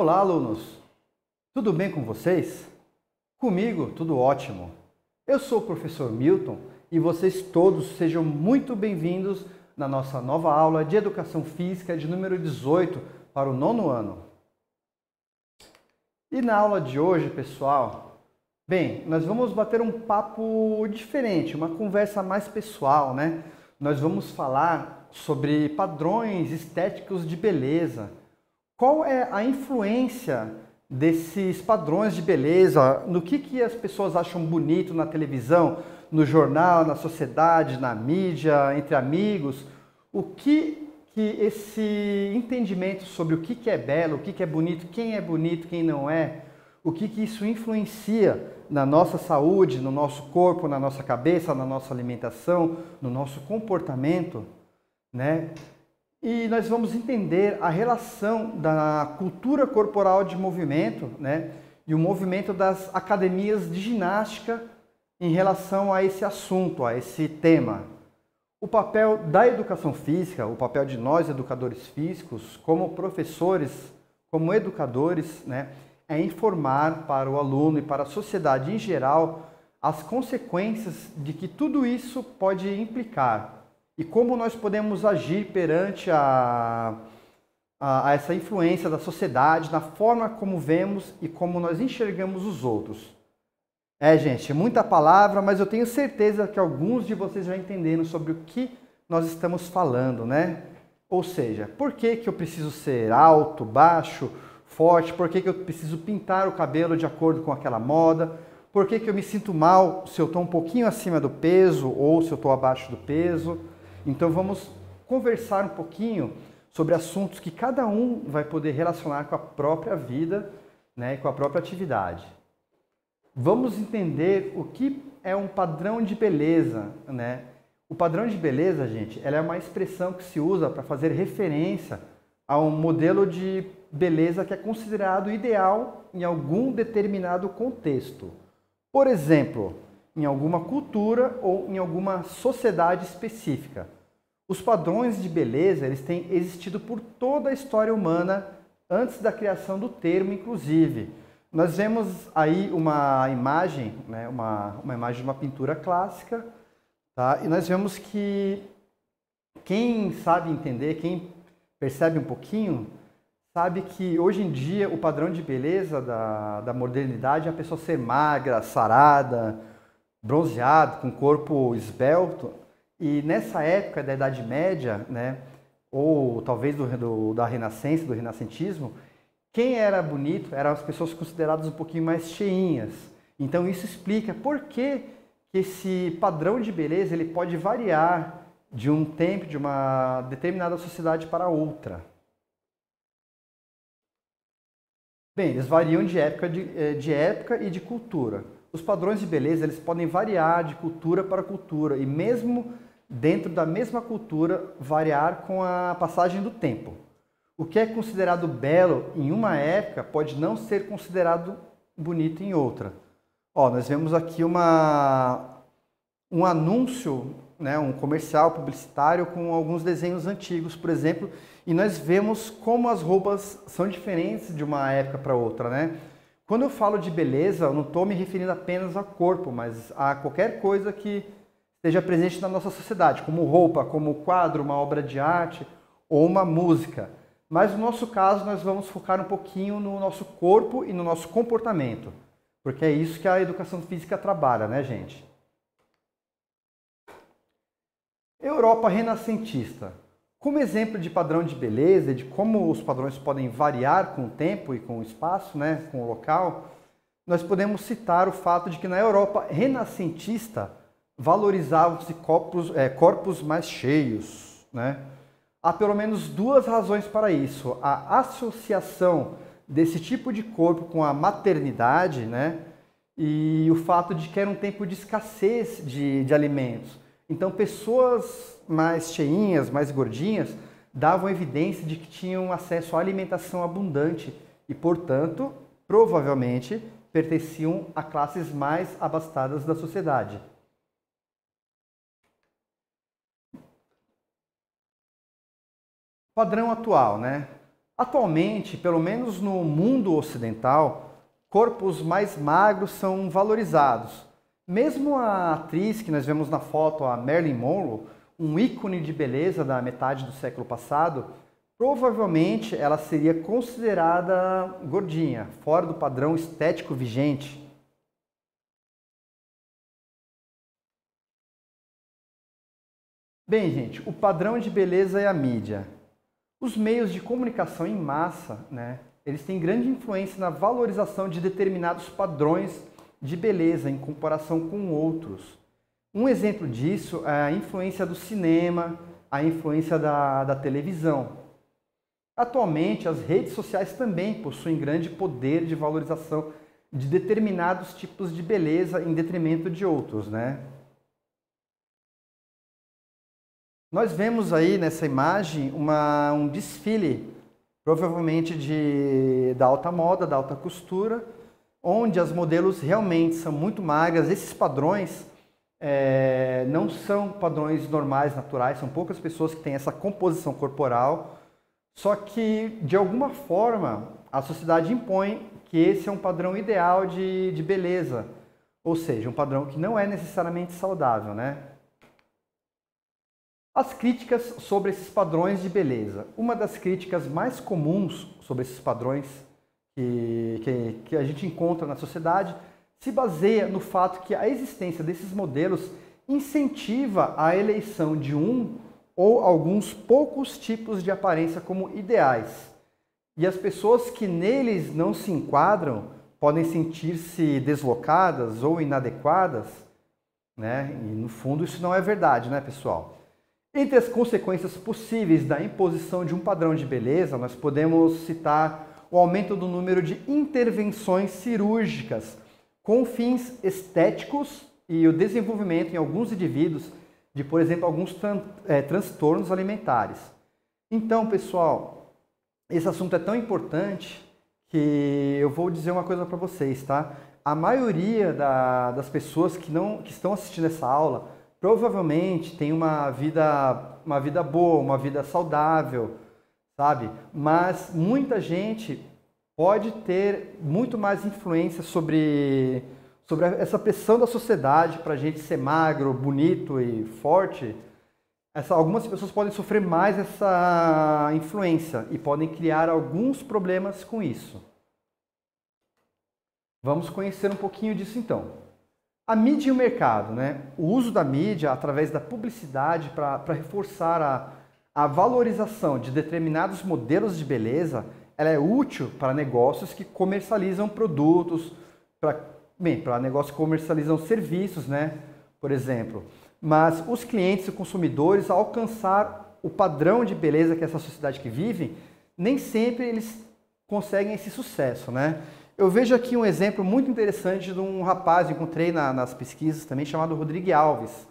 Olá, alunos! Tudo bem com vocês? Comigo, tudo ótimo. Eu sou o professor Milton e vocês todos sejam muito bem-vindos na nossa nova aula de Educação Física de número 18 para o 9º ano. E na aula de hoje, pessoal, nós vamos bater um papo diferente, uma conversa mais pessoal, né? Nós vamos falar sobre padrões estéticos de beleza. Qual é a influência desses padrões de beleza, no que as pessoas acham bonito na televisão, no jornal, na sociedade, na mídia, entre amigos? O que esse entendimento sobre o que é belo, o que é bonito, quem não é, o que isso influencia na nossa saúde, no nosso corpo, na nossa cabeça, na nossa alimentação, no nosso comportamento, né? E nós vamos entender a relação da cultura corporal de movimento, né, e o movimento das academias de ginástica em relação a esse assunto, a esse tema. O papel da educação física, o papel de nós educadores físicos, como professores, como educadores, né, é informar para o aluno e para a sociedade em geral as consequências de que tudo isso pode implicar. E como nós podemos agir perante a essa influência da sociedade, na forma como vemos e como nós enxergamos os outros. Gente, muita palavra, mas eu tenho certeza que alguns de vocês já entenderam sobre o que nós estamos falando, né? Ou seja, por que eu preciso ser alto, baixo, forte? Por que eu preciso pintar o cabelo de acordo com aquela moda? Por que eu me sinto mal se eu estou um pouquinho acima do peso ou se eu estou abaixo do peso? Então vamos conversar um pouquinho sobre assuntos que cada um vai poder relacionar com a própria vida, né, e com a própria atividade. Vamos entender o que é um padrão de beleza, né? O padrão de beleza, gente, ela é uma expressão que se usa para fazer referência a um modelo de beleza que é considerado ideal em algum determinado contexto. Por exemplo, em alguma cultura ou em alguma sociedade específica. Os padrões de beleza, eles têm existido por toda a história humana, antes da criação do termo, inclusive. Nós vemos aí uma imagem, né, uma imagem de uma pintura clássica, tá? E nós vemos que quem sabe entender, quem percebe um pouquinho, sabe que hoje em dia o padrão de beleza da modernidade é a pessoa ser magra, sarada, bronzeado, com corpo esbelto. E nessa época da Idade Média, né, ou talvez da Renascença, do Renascentismo, quem era bonito eram as pessoas consideradas um pouquinho mais cheinhas. Então isso explica por que esse padrão de beleza ele pode variar de um tempo, de uma determinada sociedade para outra. Eles variam de época e de cultura. Os padrões de beleza eles podem variar de cultura para cultura e mesmo dentro da mesma cultura variar com a passagem do tempo. O que é considerado belo em uma época pode não ser considerado bonito em outra. Nós vemos aqui um anúncio, né, um comercial publicitário com alguns desenhos antigos, por exemplo, e nós vemos como as roupas são diferentes de uma época para outra, né? Quando eu falo de beleza, eu não estou me referindo apenas ao corpo, mas a qualquer coisa que esteja presente na nossa sociedade, como roupa, como quadro, uma obra de arte ou uma música. Mas no nosso caso, nós vamos focar um pouquinho no nosso corpo e no nosso comportamento, porque é isso que a educação física trabalha, né, gente? Europa renascentista. Como exemplo de padrão de beleza e de como os padrões podem variar com o tempo e com o espaço, né, com o local, nós podemos citar o fato de que na Europa renascentista valorizavam-se corpos mais cheios, né? Há pelo menos duas razões para isso. A associação desse tipo de corpo com a maternidade, né? E o fato de que era um tempo de escassez de alimentos. Então, pessoas mais cheinhas, mais gordinhas, davam evidência de que tinham acesso à alimentação abundante e, portanto, provavelmente, pertenciam a classes mais abastadas da sociedade. Padrão atual, né? Atualmente, pelo menos no mundo ocidental, corpos mais magros são valorizados. Mesmo a atriz que nós vemos na foto, a Marilyn Monroe, um ícone de beleza da metade do século passado, provavelmente ela seria considerada gordinha, fora do padrão estético vigente. Bem, gente, o padrão de beleza é a mídia. Os meios de comunicação em massa, né, eles têm grande influência na valorização de determinados padrões de beleza em comparação com outros. Um exemplo disso é a influência do cinema, a influência da televisão. Atualmente, as redes sociais também possuem grande poder de valorização de determinados tipos de beleza em detrimento de outros, né? Nós vemos aí nessa imagem um desfile, provavelmente da alta moda, da alta costura, onde as modelos realmente são muito magras. Esses padrões não são padrões normais, naturais, são poucas pessoas que têm essa composição corporal, só que, de alguma forma, a sociedade impõe que esse é um padrão ideal de beleza, ou seja, um padrão que não é necessariamente saudável, né? As críticas sobre esses padrões de beleza. Uma das críticas mais comuns sobre esses padrões que a gente encontra na sociedade se baseia no fato que a existência desses modelos incentiva a eleição de um ou alguns poucos tipos de aparência como ideais. E as pessoas que neles não se enquadram podem sentir-se deslocadas ou inadequadas, né? E no fundo isso não é verdade, né, pessoal? Entre as consequências possíveis da imposição de um padrão de beleza, nós podemos citar o aumento do número de intervenções cirúrgicas com fins estéticos e o desenvolvimento em alguns indivíduos de, por exemplo, alguns transtornos alimentares. Então, pessoal, esse assunto é tão importante que eu vou dizer uma coisa para vocês, tá? A maioria das pessoas que estão assistindo essa aula provavelmente tem uma vida boa, uma vida saudável, sabe? Mas muita gente pode ter muito mais influência sobre essa pressão da sociedade para a gente ser magro, bonito e forte. Algumas pessoas podem sofrer mais essa influência e podem criar alguns problemas com isso. Vamos conhecer um pouquinho disso então. A mídia e o mercado, né? O uso da mídia através da publicidade para reforçar a valorização de determinados modelos de beleza, ela é útil para negócios que comercializam produtos, para negócios que comercializam serviços, né? Por exemplo. Mas os clientes e consumidores, ao alcançar o padrão de beleza que essa sociedade que vive, nem sempre eles conseguem esse sucesso, né? Eu vejo aqui um exemplo muito interessante de um rapaz, encontrei nas pesquisas também, chamado Rodrigo Alves.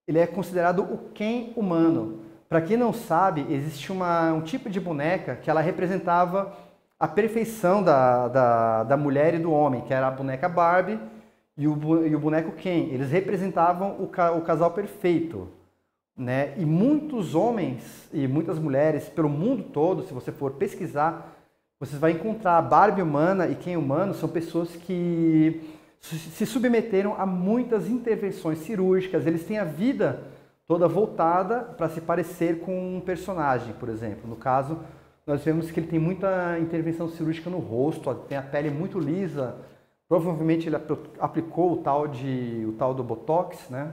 Ele é considerado o Ken humano. Para quem não sabe, existe um tipo de boneca que ela representava a perfeição da mulher e do homem, que era a boneca Barbie e o boneco Ken. Eles representavam o casal perfeito, né? E muitos homens e muitas mulheres pelo mundo todo, se você for pesquisar, você vai encontrar a Barbie humana e Ken humano são pessoas que se submeteram a muitas intervenções cirúrgicas. Eles têm a vida toda voltada para se parecer com um personagem, por exemplo. No caso, nós vemos que ele tem muita intervenção cirúrgica no rosto, tem a pele muito lisa. Provavelmente ele aplicou o tal do Botox, né?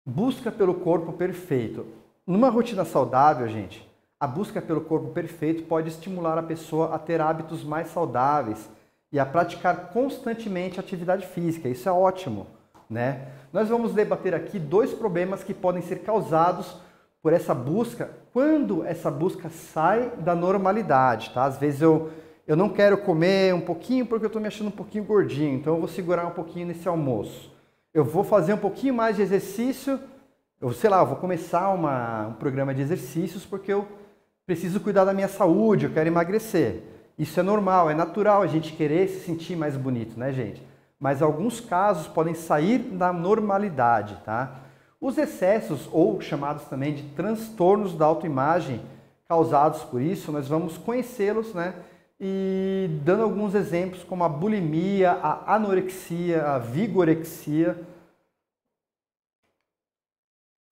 Busca pelo corpo perfeito. Numa rotina saudável, gente, a busca pelo corpo perfeito pode estimular a pessoa a ter hábitos mais saudáveis e a praticar constantemente atividade física. Isso é ótimo, né? Nós vamos debater aqui dois problemas que podem ser causados por essa busca quando essa busca sai da normalidade, tá? Às vezes eu não quero comer um pouquinho porque eu estou me achando um pouquinho gordinho, então eu vou segurar um pouquinho nesse almoço. Eu vou fazer um pouquinho mais de exercício, eu vou começar um programa de exercícios porque eu preciso cuidar da minha saúde, eu quero emagrecer. Isso é normal, é natural a gente querer se sentir mais bonito, né, gente? Mas alguns casos podem sair da normalidade, tá? Os excessos, ou chamados também de transtornos da autoimagem, causados por isso, nós vamos conhecê-los, né? E dando alguns exemplos como a bulimia, a anorexia, a vigorexia.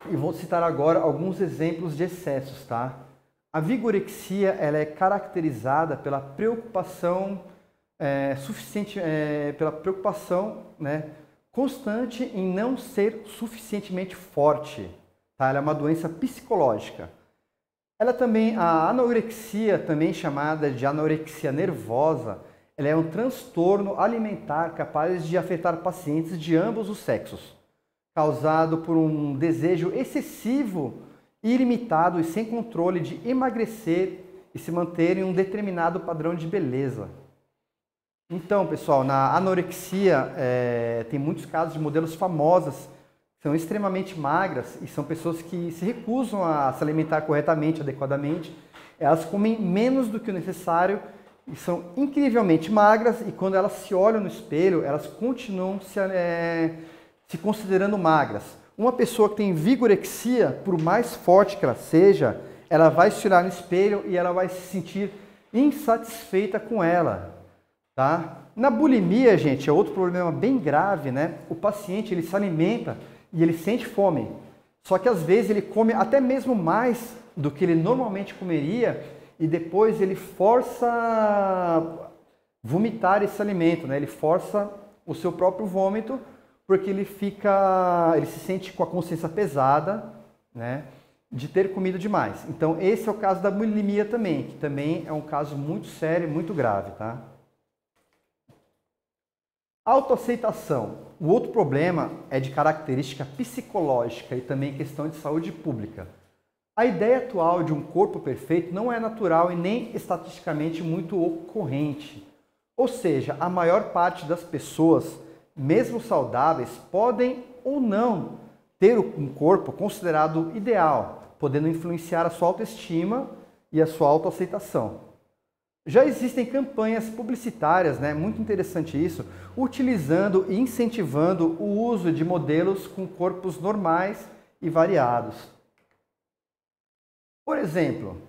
E vou citar agora alguns exemplos de excessos, tá? A vigorexia, ela é caracterizada pela preocupação né, constante em não ser suficientemente forte, tá? Ela é uma doença psicológica. Ela também, a anorexia, também chamada de anorexia nervosa, ela é um transtorno alimentar capaz de afetar pacientes de ambos os sexos, causado por um desejo excessivo, ilimitado e sem controle de emagrecer e se manter em um determinado padrão de beleza. Então, pessoal, na anorexia tem muitos casos de modelos famosas que são extremamente magras e são pessoas que se recusam a se alimentar corretamente, adequadamente. Elas comem menos do que o necessário e são incrivelmente magras e quando elas se olham no espelho, elas continuam se considerando magras. Uma pessoa que tem vigorexia, por mais forte que ela seja, ela vai se olhar no espelho e ela vai se sentir insatisfeita com ela, tá? Na bulimia, gente, é outro problema bem grave, né? O paciente, ele se alimenta e ele sente fome. Só que às vezes ele come até mesmo mais do que ele normalmente comeria e depois ele força vomitar esse alimento, né? Ele força o seu próprio vômito porque ele se sente com a consciência pesada, né, de ter comido demais. Então esse é o caso da bulimia também, que também é um caso muito sério e muito grave, tá? Autoaceitação. O outro problema é de característica psicológica e também questão de saúde pública. A ideia atual de um corpo perfeito não é natural e nem estatisticamente muito ocorrente. Ou seja, a maior parte das pessoas, mesmo saudáveis, podem ou não ter um corpo considerado ideal, podendo influenciar a sua autoestima e a sua autoaceitação. Já existem campanhas publicitárias, né, muito interessante isso, utilizando e incentivando o uso de modelos com corpos normais e variados. Por exemplo,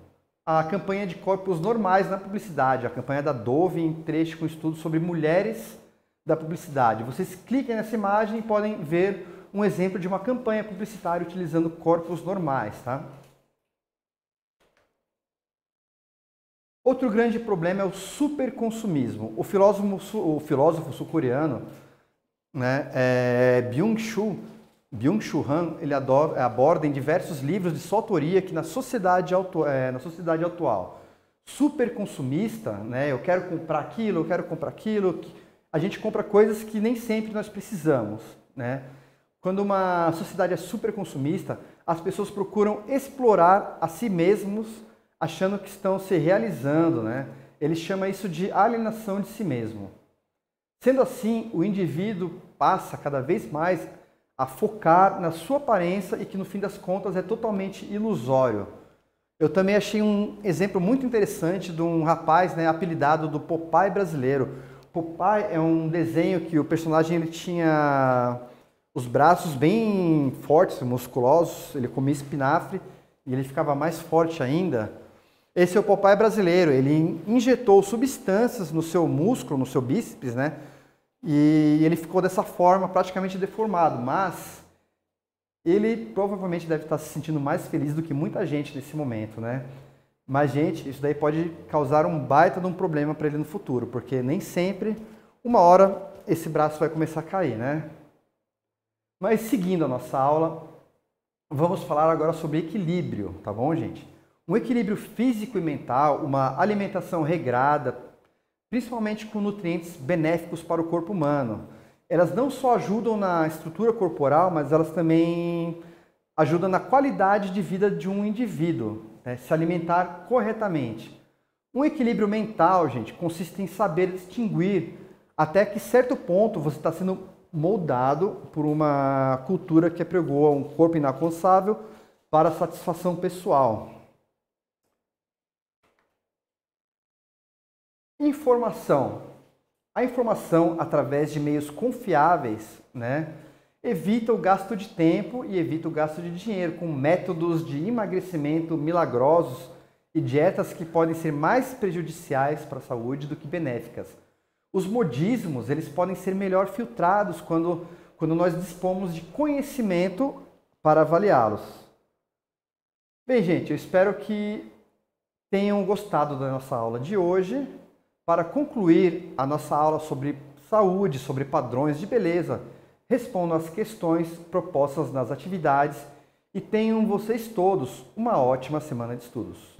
a campanha de corpos normais na publicidade, a campanha da Dove em trecho com estudos sobre mulheres da publicidade. Vocês cliquem nessa imagem e podem ver um exemplo de uma campanha publicitária utilizando corpos normais, tá? Outro grande problema é o superconsumismo. O filósofo sul-coreano, né, Byung-Chul Han, ele aborda em diversos livros de sua autoria que na sociedade atual, superconsumista, né, eu quero comprar aquilo, a gente compra coisas que nem sempre nós precisamos, né? Quando uma sociedade é superconsumista, as pessoas procuram explorar a si mesmos, achando que estão se realizando, né? Ele chama isso de alienação de si mesmo. Sendo assim, o indivíduo passa cada vez mais a focar na sua aparência e que no fim das contas é totalmente ilusório. Eu também achei um exemplo muito interessante de um rapaz, né, apelidado do Popeye brasileiro. Popeye é um desenho que o personagem ele tinha os braços bem fortes, musculosos, ele comia espinafre e ele ficava mais forte ainda. Esse é o Popeye brasileiro, ele injetou substâncias no seu músculo, no seu bíceps, né? E ele ficou dessa forma, praticamente deformado, mas ele provavelmente deve estar se sentindo mais feliz do que muita gente nesse momento, né? Mas, gente, isso daí pode causar um baita de um problema para ele no futuro, porque nem sempre, uma hora, esse braço vai começar a cair, né? Mas, seguindo a nossa aula, vamos falar agora sobre equilíbrio, tá bom, gente? Um equilíbrio físico e mental, uma alimentação regrada, principalmente com nutrientes benéficos para o corpo humano. Elas não só ajudam na estrutura corporal, mas elas também ajudam na qualidade de vida de um indivíduo, né? Se alimentar corretamente. Um equilíbrio mental, gente, consiste em saber distinguir até que certo ponto você está sendo moldado por uma cultura que apregoa um corpo inalcançável para a satisfação pessoal. Informação. A informação, através de meios confiáveis, né, evita o gasto de tempo e evita o gasto de dinheiro, com métodos de emagrecimento milagrosos e dietas que podem ser mais prejudiciais para a saúde do que benéficas. Os modismos, eles podem ser melhor filtrados quando nós dispomos de conhecimento para avaliá-los. Bem, gente, eu espero que tenham gostado da nossa aula de hoje. Para concluir a nossa aula sobre saúde, sobre padrões de beleza, respondam às questões propostas nas atividades e tenham vocês todos uma ótima semana de estudos.